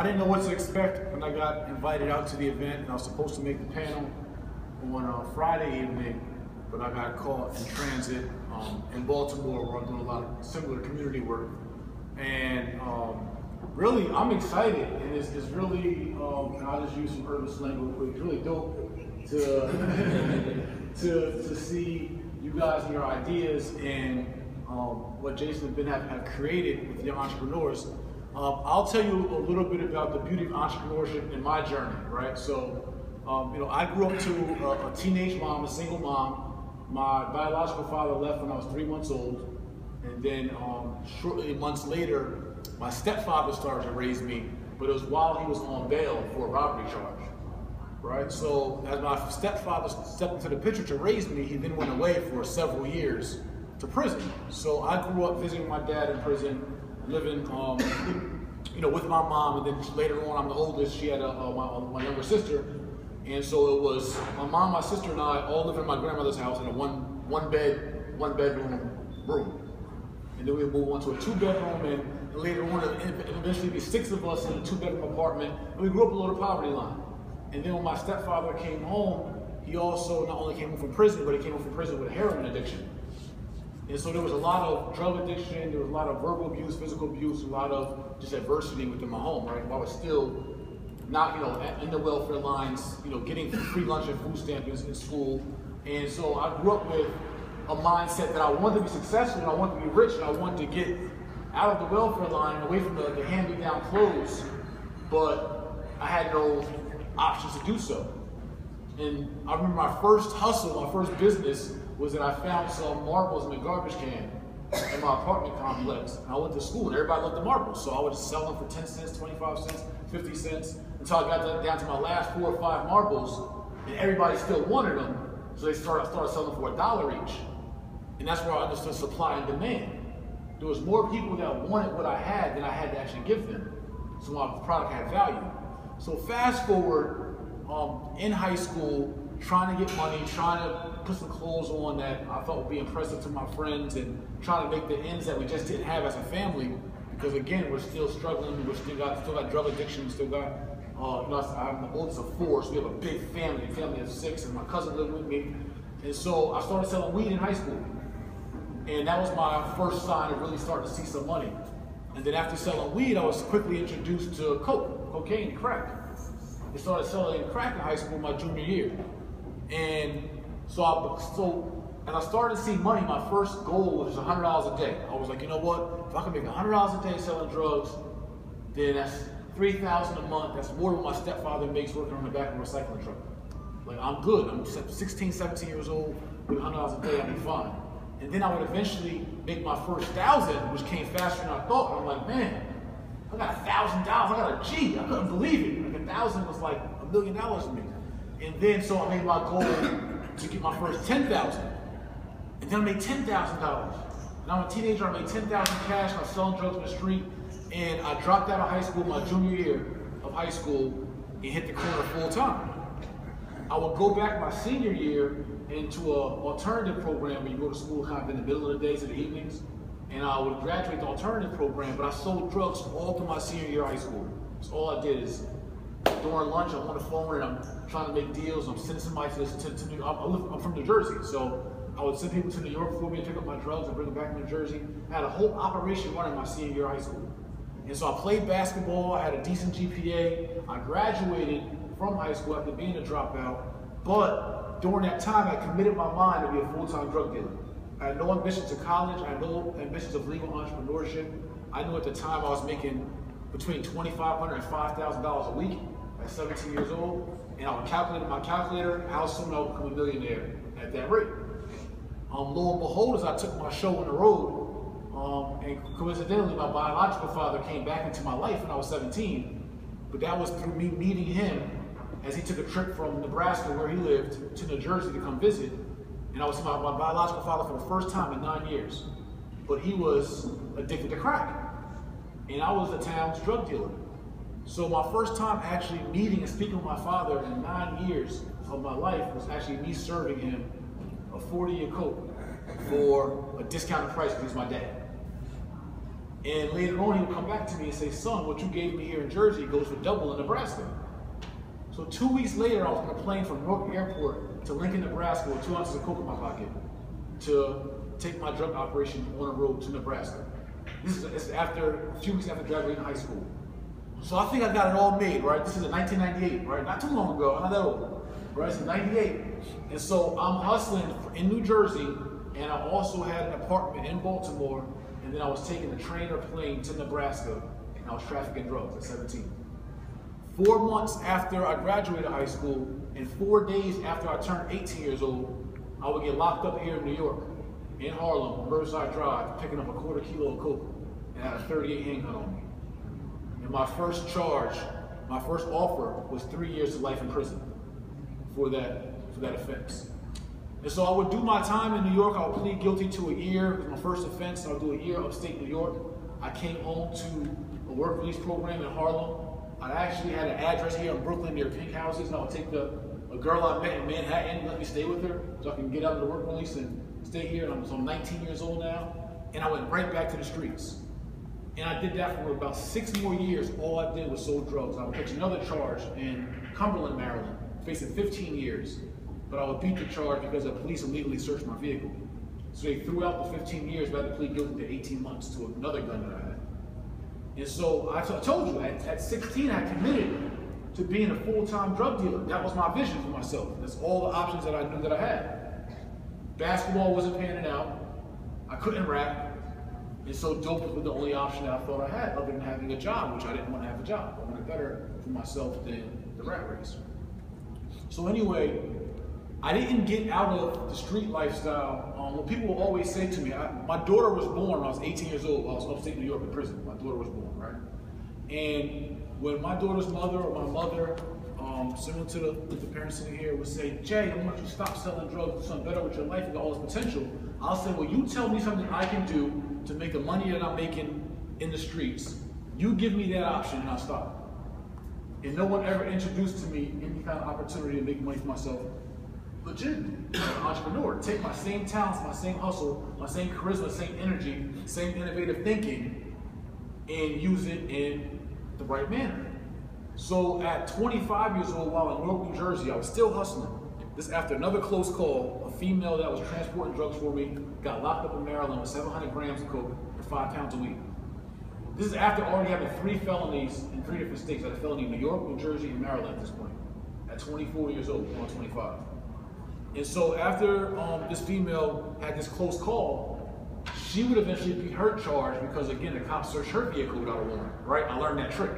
didn't know what to expect when I got invited out to the event, and I was supposed to make the panel on Friday evening, but I got caught in transit in Baltimore, where I'm doing a lot of similar community work. And really, I'm excited, and it's really, and I'll just use some urban slang real quick, it's really dope to see you guys and your ideas and what Jason and Ben have created with young entrepreneurs. I'll tell you a little bit about the beauty of entrepreneurship in my journey, right? So, you know, I grew up to a teenage mom, a single mom. My biological father left when I was 3 months old, and then shortly months later, my stepfather started to raise me, but it was while he was on bail for a robbery charge, right? So as my stepfather stepped into the picture to raise me, he then went away for several years to prison. So I grew up visiting my dad in prison, living, you know, with my mom, and then later on, I'm the oldest. She had my younger sister, and so it was my mom, my sister, and I all living in my grandmother's house in a one bedroom room, and then we would move on to a 2-bedroom, and later on, eventually be 6 of us in a 2-bedroom apartment, and we grew up below the poverty line. And then when my stepfather came home, he also not only came home from prison, but he came home from prison with a heroin addiction. And so there was a lot of drug addiction, there was a lot of verbal abuse, physical abuse, a lot of just adversity within my home, right? I was still not, you know, in the welfare lines, you know, getting free lunch and food stamps in school. And so I grew up with a mindset that I wanted to be successful, and I wanted to be rich, and I wanted to get out of the welfare line, away from the hand-me-down clothes, but I had no options to do so. And I remember my first hustle, my first business, was that I found some marbles in a garbage can in my apartment complex. And I went to school, and everybody loved the marbles, so I would just sell them for 10 cents, 25 cents, 50 cents, until I got down to my last 4 or 5 marbles, and everybody still wanted them, so I started selling them for $1 each. And that's where I understood supply and demand. There was more people that wanted what I had than I had to actually give them, so my product had value. So fast forward, in high school, trying to get money, trying to put some clothes on that I thought would be impressive to my friends, and trying to make the ends that we just didn't have as a family, because again, we're still struggling, we still got drug addiction, still got, you know, I'm the oldest of 4, so we have a big family, a family of 6, and my cousin lived with me. And so I started selling weed in high school. And that was my first sign of really starting to see some money. And then after selling weed, I was quickly introduced to cocaine, crack. I started selling crack in high school my junior year. And so I started to see money. My first goal was $100 a day. I was like, you know what? If I can make $100 a day selling drugs, then that's $3,000 a month. That's more than what my stepfather makes working on the back of a recycling truck. Like, I'm good. I'm 16, 17 years old. With $100 a day, I'll be fine. And then I would eventually make my first 1,000, which came faster than I thought. And I'm like, man, I got $1,000. I got a G. I couldn't believe it. Like, 1,000 was like $1 million to me. And then so I made my goal to get my first 10,000. And then I made $10,000. And I'm a teenager. I made 10,000 cash. I was selling drugs on the street. And I dropped out of high school my junior year of high school and hit the corner full time. I would go back my senior year into an alternative program where you go to school kind of in the middle of the days and the evenings. And I would graduate the alternative program, but I sold drugs all through my senior year of high school. So all I did is, during lunch, I'm on the phone and I'm trying to make deals. I'm sending somebody to New York. I'm from New Jersey, so I would send people to New York for me to pick up my drugs and bring them back to New Jersey. I had a whole operation running my senior year of high school. And so I played basketball, I had a decent GPA. I graduated from high school after being a dropout, but during that time, I committed my mind to be a full-time drug dealer. I had no ambitions of college, I had no ambitions of legal entrepreneurship. I knew at the time I was making between $2,500 and $5,000 a week at 17 years old, and I would calculate in my calculator how soon I would become a millionaire at that rate. Lo and behold, as I took my show on the road, and coincidentally, my biological father came back into my life when I was 17, but that was through me meeting him as he took a trip from Nebraska, where he lived, to New Jersey to come visit. And I was seeing my biological father for the first time in 9 years. But he was addicted to crack. And I was the town's drug dealer. So my first time actually meeting and speaking with my father in 9 years of my life was actually me serving him a 40-year Coke for a discounted price because he's my dad. And later on, he would come back to me and say, son, what you gave me here in Jersey goes for double in Nebraska. So 2 weeks later, I was on a plane from Newark Airport to Lincoln, Nebraska with 2 ounces of coke in my pocket to take my drug operation on the road to Nebraska. This is after a few weeks after graduating high school. So I think I got it all made, right? This is in 1998, right? Not too long ago, I'm not that old, right? It's in 98. And so I'm hustling in New Jersey, and I also had an apartment in Baltimore, and then I was taking a train or plane to Nebraska, and I was trafficking drugs at 17. 4 months after I graduated high school, and 4 days after I turned 18 years old, I would get locked up here in New York, in Harlem, on Riverside Drive, picking up a quarter kilo of coke, and I had a 38 handgun on me. And my first charge, my first offer was 3 years to life in prison for that offense. And so I would do my time in New York. I would plead guilty to a year. It was my first offense. I would do a year upstate New York. I came home to a work release program in Harlem. I actually had an address here in Brooklyn near Pink Houses, and I would take a girl I met in Manhattan and let me stay with her so I can get out of the work release and stay here. And I'm 19 years old now, and I went right back to the streets. And I did that for about 6 more years. All I did was sold drugs. I would catch another charge in Cumberland, Maryland, facing 15 years. But I would beat the charge because the police illegally searched my vehicle. So they threw out the 15 years, but I had to plead guilty to 18 months to another gun that I had. And so I told you, at 16, I committed to being a full-time drug dealer. That was my vision for myself. That's all the options that I knew that I had. Basketball wasn't panning out. I couldn't rap. And so dope was the only option that I thought I had, other than having a job, which I didn't want to have a job. I wanted better for myself than the rat race. So anyway, I didn't get out of the street lifestyle. What people will always say to me, my daughter was born when I was 18 years old. I was upstate New York in prison. My daughter was born, right? And when my daughter's mother or my mother, similar to the parents sitting here, would say, Jay, I want you to stop selling drugs, do something better with your life, you got all this potential. I'll say, well, you tell me something I can do to make the money that I'm making in the streets. You give me that option and I'll stop. And no one ever introduced to me any kind of opportunity to make money for myself. Legit, entrepreneur. Take my same talents, my same hustle, my same charisma, same energy, same innovative thinking, and use it in the right manner. So at 25 years old, while in Newark, New Jersey, I was still hustling. This after another close call, a female that was transporting drugs for me got locked up in Maryland with 700 grams of coke and 5 pounds of weed. This is after already having 3 felonies in 3 different states. I had a felony in New York, New Jersey, and Maryland at this point, at 24 years old, going on 25. And so after this female had this close call, she would eventually be her charge because, again, the cops searched her vehicle without a warrant, right? I learned that trick.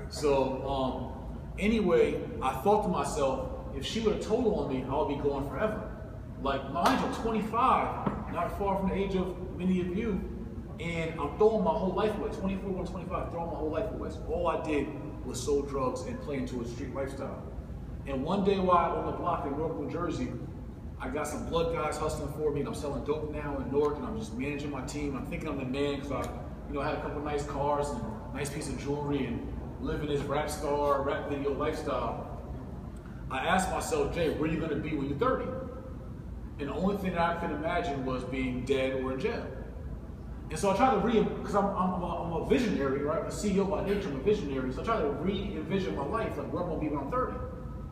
So anyway, I thought to myself, if she would have told on me, I would be gone forever. Like, mind you, I'm 25, not far from the age of many of you, and I'm throwing my whole life away. 24, 125, throwing my whole life away. So all I did was sold drugs and play into a street lifestyle. And one day while on the block in Newark, New Jersey, I got some blood guys hustling for me, and I'm selling dope now in Newark, and I'm just managing my team. I'm thinking I'm the man because I had a couple nice cars and a nice piece of jewelry and living this rap star, rap video lifestyle. I asked myself, Jay, where are you going to be when you're 30? And the only thing that I could imagine was being dead or in jail. And so I tried to because I'm a visionary, right? I'm a CEO by nature, I'm a visionary. So I tried to re-envision my life, like where I'm going to be when I'm 30.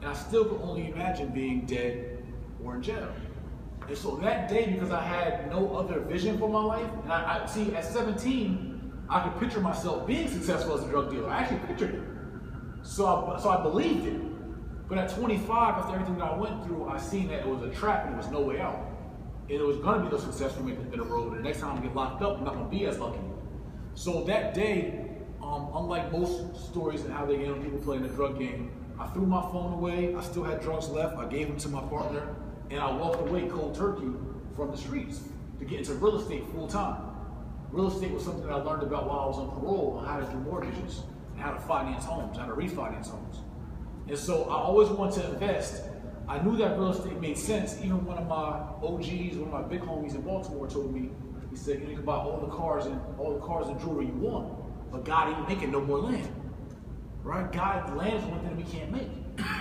And I still could only imagine being dead or in jail. And so that day, because I had no other vision for my life, and I see at 17, I could picture myself being successful as a drug dealer. I actually pictured it. So I believed it. But at 25, after everything that I went through, I seen that it was a trap and there was no way out. And it was going to be no success for me in the road. And the next time I get locked up, I'm not going to be as lucky. So that day, unlike most stories and how they end people playing the drug game, I threw my phone away. I still had drugs left. I gave them to my partner. And I walked away cold turkey from the streets to get into real estate full time. Real estate was something that I learned about while I was on parole, on how to do mortgages, and how to finance homes, how to refinance homes. And so I always wanted to invest. I knew that real estate made sense. Even one of my OGs, one of my big homies in Baltimore told me, he said, you can buy all the cars and jewelry you want, but God ain't making no more land. Right? Land is one thing we can't make.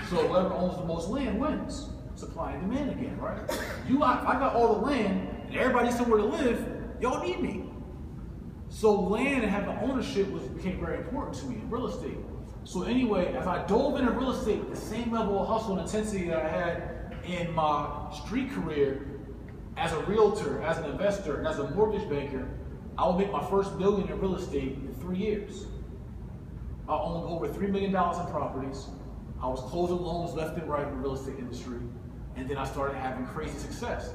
So whoever owns the most land wins. Supply and demand again, right? I got all the land and everybody somewhere to live, y'all need me. So land and having ownership became very important to me in real estate. So anyway, as I dove into real estate with the same level of hustle and intensity that I had in my street career, as a realtor, as an investor, and as a mortgage banker, I would make my first $1 million in real estate in 3 years. I owned over $3 million in properties. I was closing loans left and right in the real estate industry. And then I started having crazy success.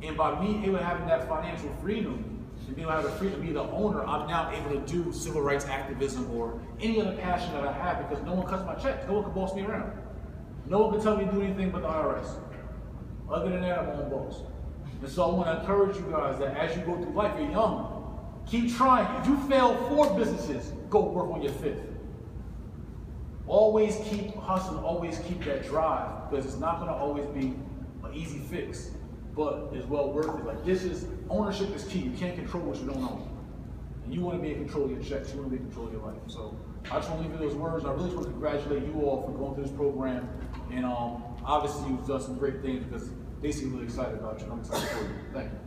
And by me having that financial freedom, and being able to have the freedom to be the owner, I'm now able to do civil rights activism or any other passion that I have because no one cuts my checks. No one can boss me around. No one can tell me to do anything but the IRS. Other than that, I'm my own boss. And so I want to encourage you guys that as you go through life, you're young, keep trying. If you fail 4 businesses, go work on your 5th. Always keep hustling, always keep that drive, because it's not going to always be an easy fix, but it's well worth it. Like ownership is key. You can't control what you don't own. And you want to be in control of your checks, you want to be in control of your life. So I just want to leave you those words. I really just want to congratulate you all for going through this program. And obviously you've done some great things because they seem really excited about you. I'm excited for you. Thank you.